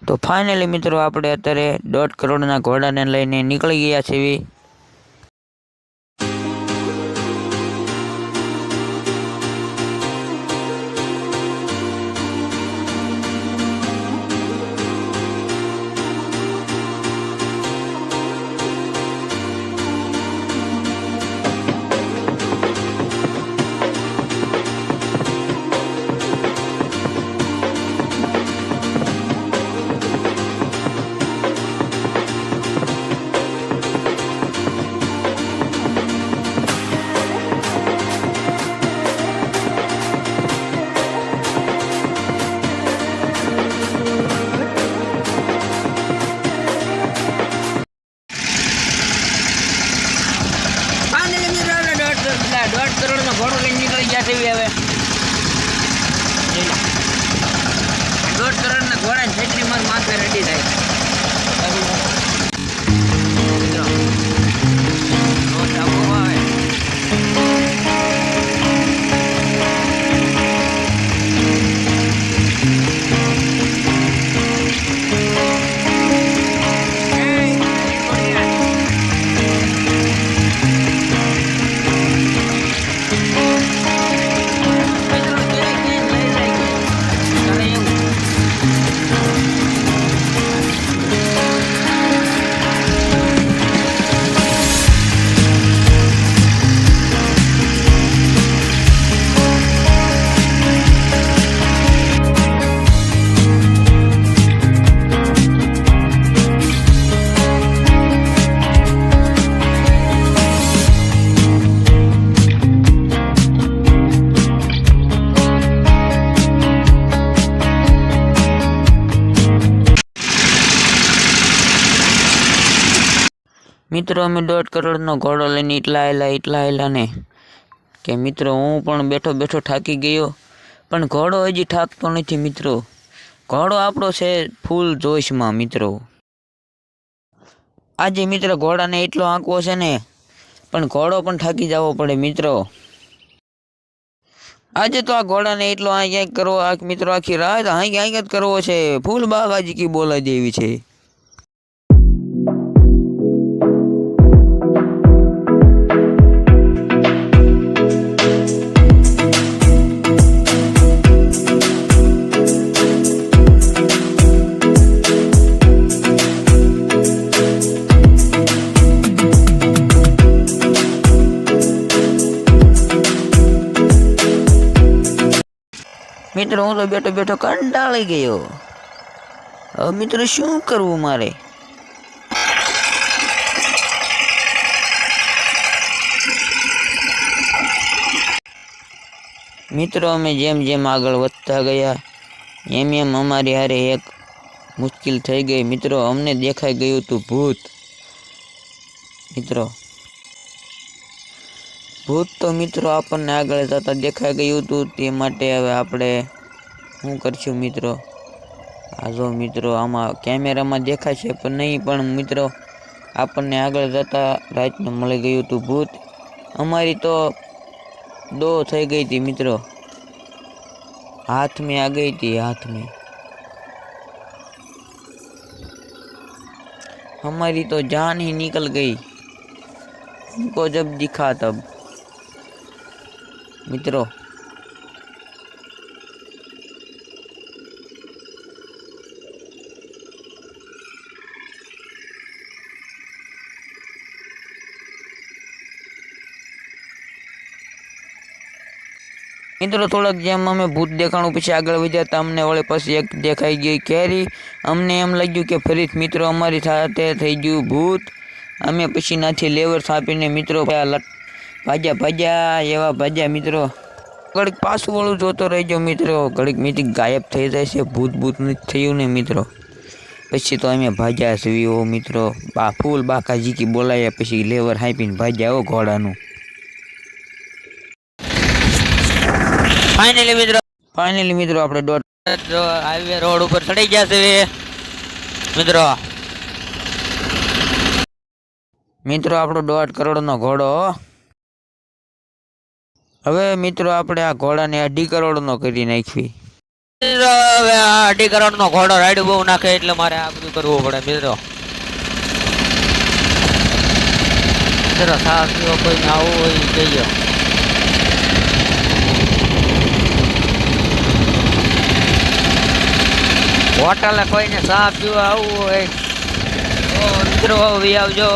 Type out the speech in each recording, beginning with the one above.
તો ફાઇનલી મિત્રો આપણે અત્યારે 1.5 કરોડના ઘોડાને લઈને નીકળી ગયા છીએ। दौड़ करोड़ नो घोड़ो लઈને નીકળી ગયા છે હવે 1.5 કરોડના ઘોડાની છત્રી માથે રેડી થાય। મિત્રો અમે 1.5 કરોડનો ઘોડો લઈને એટલા આયેલા ને કે મિત્રો હું પણ બેઠો થાકી ગયો, પણ ઘોડો હજી થાકતો નથી મિત્રો। ઘોડો આપણો છે ફૂલ જોશમાં મિત્રો। આજે મિત્રો ઘોડાને એટલો આંકવો છે ને, પણ ઘોડો પણ થાકી જવો પડે મિત્રો। આજે તો આ ઘોડાને એટલો આંક કરવો મિત્રો, આખી રાત આંક જ કરવો છે, ફૂલ બાગાજી કી બોલા દેવી છે। મિત્રો હું તો બેઠો કંટાળી ગયો। હવે મિત્રો શું કરવું મારે? મિત્રો અમે જેમ આગળ વધતા ગયા એમ અમારી હારે એક મુશ્કેલ થઈ ગઈ મિત્રો। અમને દેખાઈ ગયું હતું ભૂત મિત્રો। ભૂત તો મિત્રો આપણને આગળ જતા દેખાઈ ગયું હતું, તે માટે હવે આપણે શું કરશું મિત્રો? આ જો મિત્રો આમાં કેમેરામાં દેખાય છે પણ નહીં, પણ મિત્રો આપણને આગળ જતા રાતને મળી ગયું હતું ભૂત। અમારી તો દો થઈ ગઈ હતી મિત્રો, હાથ में आ गई थी, हाथ में हमारी तो जान ही निकल गई हमको जब दिखा तब મિત્રો। મિત્રો થોડાક જેમ અમે ભૂત દેખાણું પછી આગળ વધ્યા તા અમને વળે પછી એક દેખાઈ ગઈ કેરી। અમને એમ લાગ્યું કે ફરીથી મિત્રો અમારી સાથે થઈ ગયું ભૂત। અમે પછી નાથી લેવર થાપીને મિત્રો ભાજ્યા એવા ભાજ્યા મિત્રો। ઘડીક પાછું વળું જોતો રહેજો મિત્રો, ઘડીક મીથી ગાયબ થઈ જાય છે, ભૂત નથી થયું ને મિત્રો। પછી તો અમે ભાજ્યા છીએ મિત્રો, ફૂલ બાકાજી કી બોલાયા પછી લેવર હાંપીને ભાજ્યા ઘોડાનું। ફાઇનલી મિત્રો આપણે હાઈવે રોડ ઉપર ચડી ગયા છે મિત્રો આપણો 1.5 કરોડનો ઘોડો। હવે મિત્રો આપણે આ ઘોડાને 2.5 કરોડનો કરી નાખવી। હવે આ 2.5 કરોડનો ઘોડો રાઈડ બહુ નાખે એટલે મારે આ બધું કરવું પડે મિત્રો. મિત્રો સાસ પીવો કોઈને આવું હોય કહીએ. હોટલે કોઈને ચા પીવા આવવું હોય તો મિત્રો વી આવજો.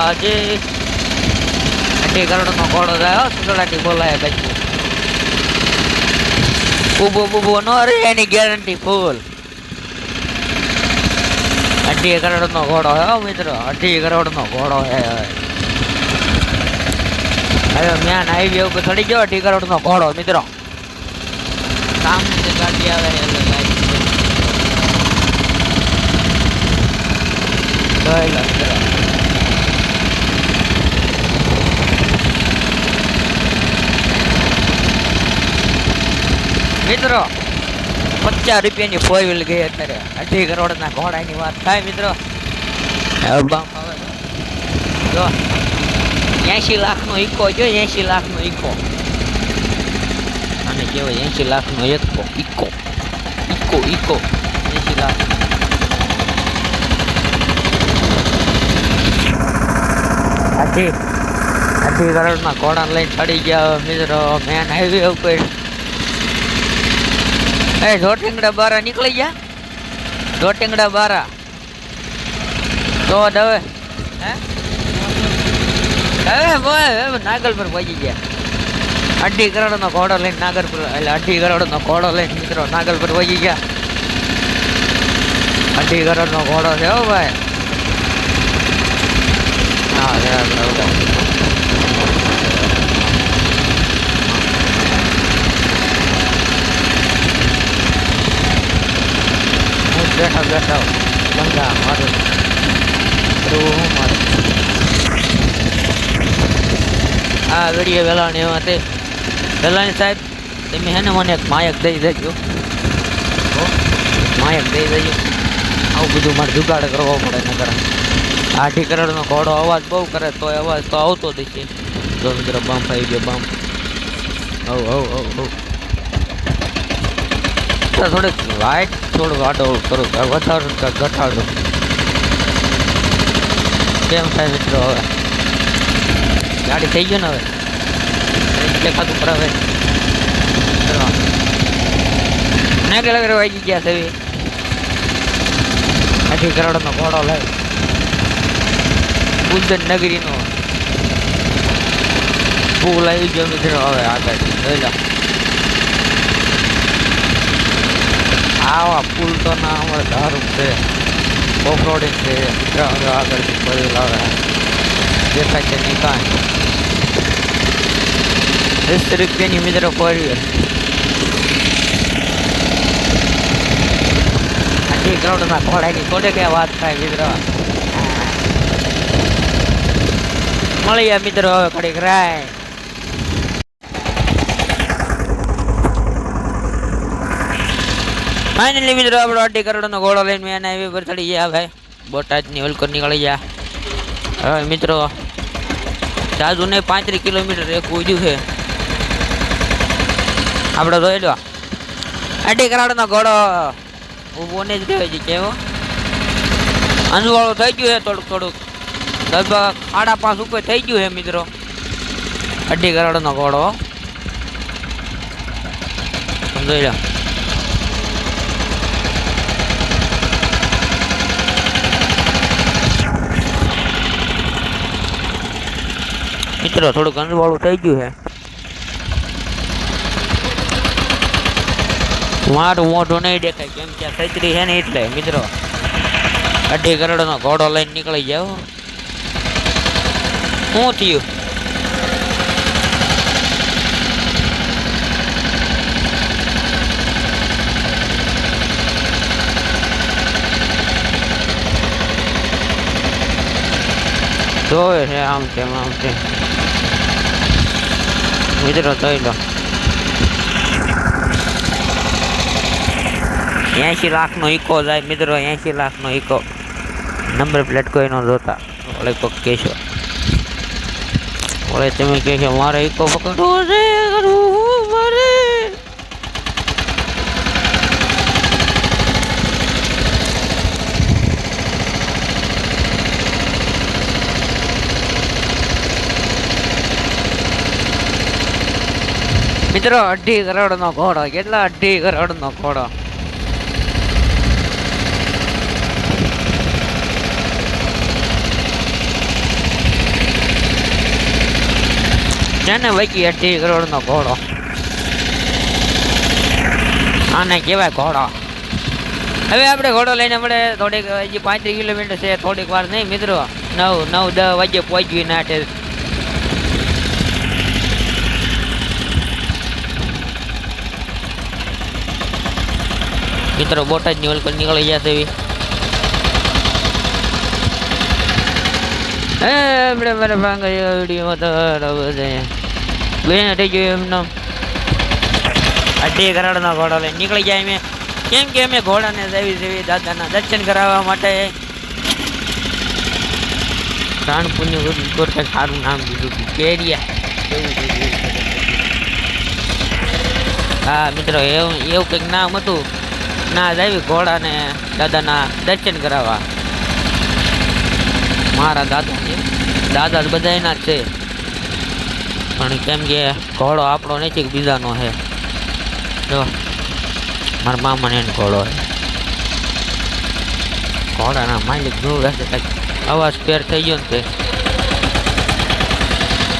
આજે 2.5 કરોડનો ઘોડો જાય સુગડાટી બોલાય બાજુ. ઉભો નો રે એની ગેરંટી ફૂલ. 2.5 કરોડનો ઘોડો હે મિત્રો. 2.5 કરોડનો ઘોડો હે. હવે મેન હાઈવે ઉપર ચડી ગયો 2.5 કરોડનો ઘોડો મિત્રો. સામે ગાડી આવે એટલે મિત્રો 50 રૂપિયાની 4 વ્હીલ ગઈ અત્યારે. 2.5 કરોડના ઘોડાની વાત થાય મિત્રો. જો 80 લાખનો ઇકો. જો 80 લાખનો ઇકો. અને કેવાય 80 લાખનો ઇકો. 80 લાખ. આથી 2.5 કરોડના ઘોડા લઈને ચડી ગયા મિત્રો મેન હાઈવે ઉપર. એ જોટિંગડા બારા નીકળી ગયા. જોટિંગડા બારા તો હવે હવે નાગલ પર પહોંચી ગયા. 2.5 કરોડનો ઘોડો લઈને નાગર પર એટલે 2.5 કરોડનો ઘોડો લઈને મિત્રો નાગલ પર પહોંચી ગયા. 2.5 કરોડનો ઘોડો છે હો ભાઈ. હા બેઠા ગંગા મારું આ વિડીયો વેલાણી એમાં તે વેલાણી સાહેબ તમે હે ને મને એક માયક દઈ દેજો. માયક દઈ દેજો. આવું બધું મારે જુગાડ કરવો પડે ને કરે. 2.5 કરોડનો ઘોડો અવાજ બહુ કરે તો અવાજ તો આવતો જ છે. જો મિત્રો બમ્પ આવી ગયો બમ્પ. થોડીક લાઈટ થોડું આડો કરું વધારું ઘટાડું કેમ થાય મિત્રો. હવે ગાડી થઈ ગયો ને હવે દેખાતું પર હવે નાગે લગરે વાગી ગયા છે. 2.5 કરોડનો ઘોડો લાવ ઉદન નગરીનો પુલ આવી ગયો મિત્રો. હવે આગળ જોઈ લો. આવા પુલ તો ના અમારે દારૂ છે ઓફરોડિંગ છે મિત્રો. હવે આગળથી બધું લાવે દેખાય છે નહીં કાંઈ. 10 રૂપિયાની મિત્રો પડી 2.5 કરોડના ઘોડાની થોડે ક્યાં વાત થાય મિત્રો. મળીએ મિત્રો હવે ઘડીક રાય. ફાઇનલી મિત્રો આપણો 2.5 કરોડનો ઘોડો લઈને મેં હાઈવે પર ચડી ગયા. ભાઈ બોટાદની વલકર નીકળી ગયા. હવે મિત્રો જાજુ ને 35 કિલોમીટર એક ઉજ્યું છે આપણે જોઈ લો. 2.5 કરોડનો ઘોડો ઊભો ને જ કહેવાય છે કેવો અંજવાળું થઈ ગયું છે. થોડુંક લગભગ 5.5 ઉપર થઈ ગયું છે મિત્રો. 2.5 કરોડનો ઘોડો જોઈ લો. મિત્રો થોડુંક અંજવાળું થઈ ગયું છે. મારું મોઢું નહીં દેખાય કેમ કે છત્રી છે ને એટલે મિત્રો. 2.5 કરોડનો ઘોડો લઈને નીકળી જાવ. શું થયું જોવે છે આમ તેમ મિત્રો જોઈ લો. 80 લાખનો ઇકો જાય મિત્રો. 80 લાખનો ઇકો. નંબર પ્લેટ કોઈ ન જોતા ઓલે કોક કહેશો ઓલે તમે કહેશો મારે ઇકો પકડવો છે મારે મિત્રો 2.5 કરોડનો ઘોડો, કેટલા 2.5 કરોડનો ઘોડો. ને વૈકી 2.5 કરોડનો ઘોડો, આને કહેવાય ઘોડો. હવે આપણે ઘોડો લઈને આપણે થોડીક હજી 35 કિલોમીટર છે, થોડીક વાર નહીં મિત્રો, 9-10 વાગે પહોંચવી નાટે. મિત્રો બોટાદની ઓલ પર નીકળી જશે એવી. આપણે મારે ભાંગ વિડીયો બેન થઈ ગયો એમનો 2.5 કરોડનો ઘોડો લઈને નીકળી જાય. મેં કેમ કે અમે ઘોડાને દેવી દાદાના દર્શન કરાવવા માટે દાન પુણ્ય કરતા સારું નામ દીધું હતું કેરિયા. હા મિત્રો, એવું કંઈક નામ હતું. ના દેવી ઘોડાને દાદાના દર્શન કરાવવા. મારા દાદા બધા એના જ છે, પણ કેમ કે ઘોડો આપણો નથી, બીજાનો છે. જો મારા મામાને એનો ઘોડો છે. ઘોડાના માલિક જોવે છે, કંઈક અવાજ ફેર થઈ ગયો ને તે.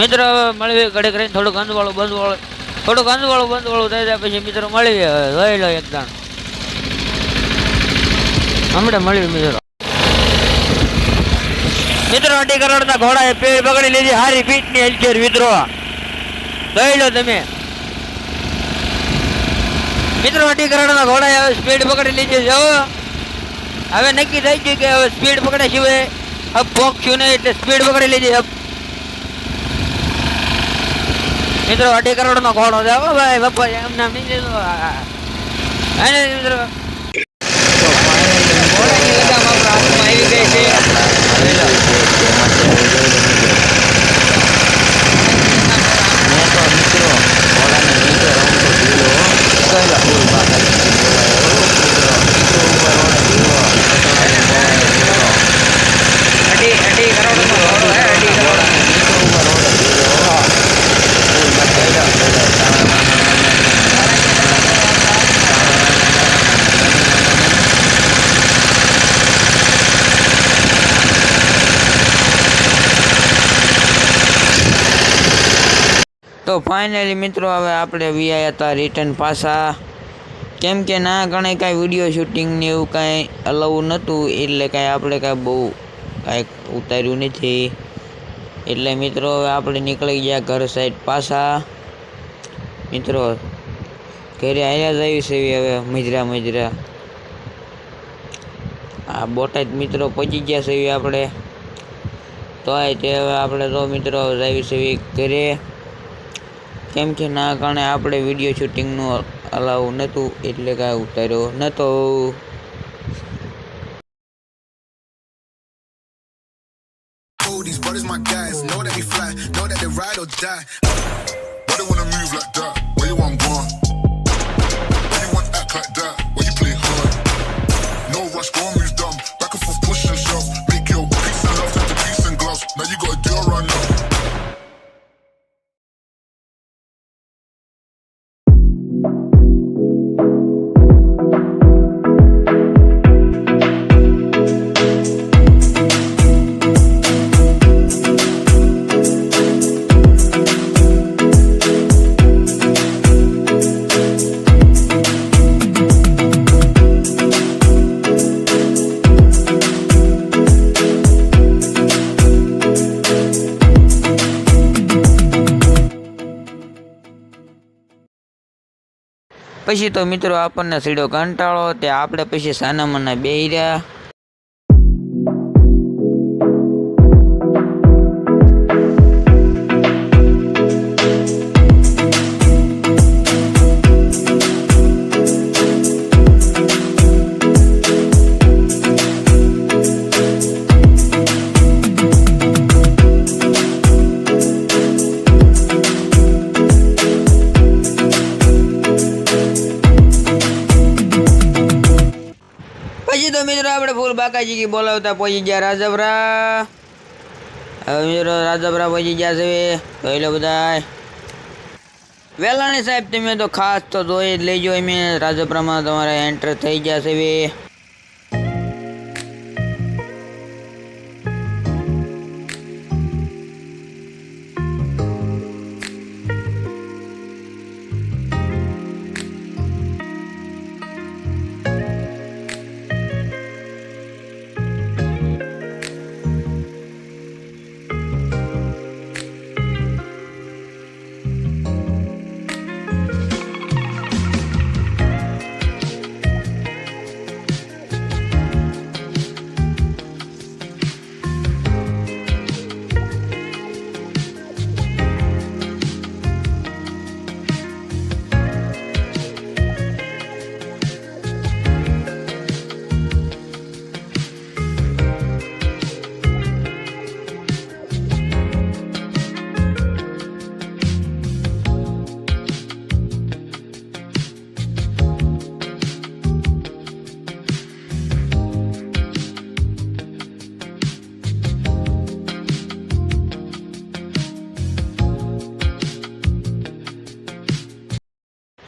મિત્રો મળીએ ઘડીક રહીને, થોડુંક અંધવાળું બંધવાળું થઈ જાય પછી મિત્રો મળીએ. લઈ લો એકદમ હમણાં મળ્યું મિત્રો. 2.5 કરોડના ઘોડાએ પેડ પકડી લીધી, હારી પીઠની હલકેર મિત્રો. લઈ લો તમે મિત્રો. 2.5 કરોડના ઘોડાએ હવે સ્પીડ પકડી લીધી છે. હવે નક્કી થઈ ગયું કે હવે સ્પીડ પકડે સિવાય હવે પોકશું નહીં, એટલે સ્પીડ પકડી લીધી મિત્રો. 2.5 કરોડનો ઘોડો છે ભાઈ બાપા, એમ નામ નહીં લીધો મિત્રો. ઘોડાની લગામ આપણા હાથમાં આવી ગઈ છે. તો ફાઇનલી મિત્રો હવે આપણે વિયા હતા રિટર્ન પાછા, કેમ કે ના ઘણે કાંઈ વિડીયો શૂટિંગને એવું કાંઈ અલાઉ નહોતું, એટલે કાંઈ આપણે કાંઈ બહુ કાંઈક ઉતાર્યું નથી. એટલે મિત્રો હવે આપણે નીકળી ગયા ઘર સાઈડ પાછા. મિત્રો ઘરે આવ્યા જ આવી છે હવે મજરા આ બોટાદ મિત્રો પહોંચી ગયા છે આપણે. તો તે હવે આપણે તો મિત્રો આવી છે ઘરે, કેમ કે ના કારણે આપણે વિડીયો શૂટિંગનું અલાઉ નહોતું, એટલે કાંઈ ઉતાર્યો નહોતો. These brothers my guys, know that we fly, know that they ride or die. Why they wanna move like that? Where you want gone? Why you want act like that? Why you play hard? No rush, go and move dumb. Back and forth, push and shove. Make your peace and love turn to peace and gloves. Now you gotta deal right now. પછી તો મિત્રો આપણને સીડો કંટાળો, તે આપણે પછી સાનામાના બેહી રહ્યા. તો મિત્રો આપણે ફૂલ બાકાજી બોલાવતા પહોંચી ગયા રાજપરા. હવે મિત્રો રાજપરા પહોંચી ગયા છે, જોઈ લો બધા. વેલાણી સાહેબ તમે તો ખાસ તો જોઈ જ લેજો એમ રાજપરામાં તમારે એન્ટર થઈ જશે હવે.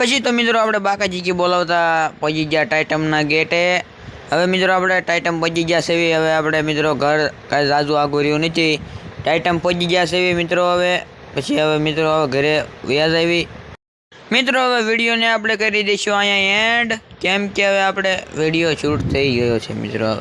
પછી તો મિત્રો આપણે બાકાજી બોલાવતા પહોંચી ગયા ટાઇટમના ગેટે. હવે મિત્રો આપણે ટાઇટમ પહોંચી ગયા છે. હવે આપણે મિત્રો ઘર કાંઈ ઝાઝુ આગું રહ્યું નથી. ટાઇટમ પહોંચી ગયા છે મિત્રો. હવે પછી હવે મિત્રો હવે ઘરે વ્યાજ આવી. મિત્રો હવે વિડીયોને આપણે કરી દઈશું અહીંયા એન્ડ, કેમ કે હવે આપણે વિડીયો શૂટ થઈ ગયો છે મિત્રો.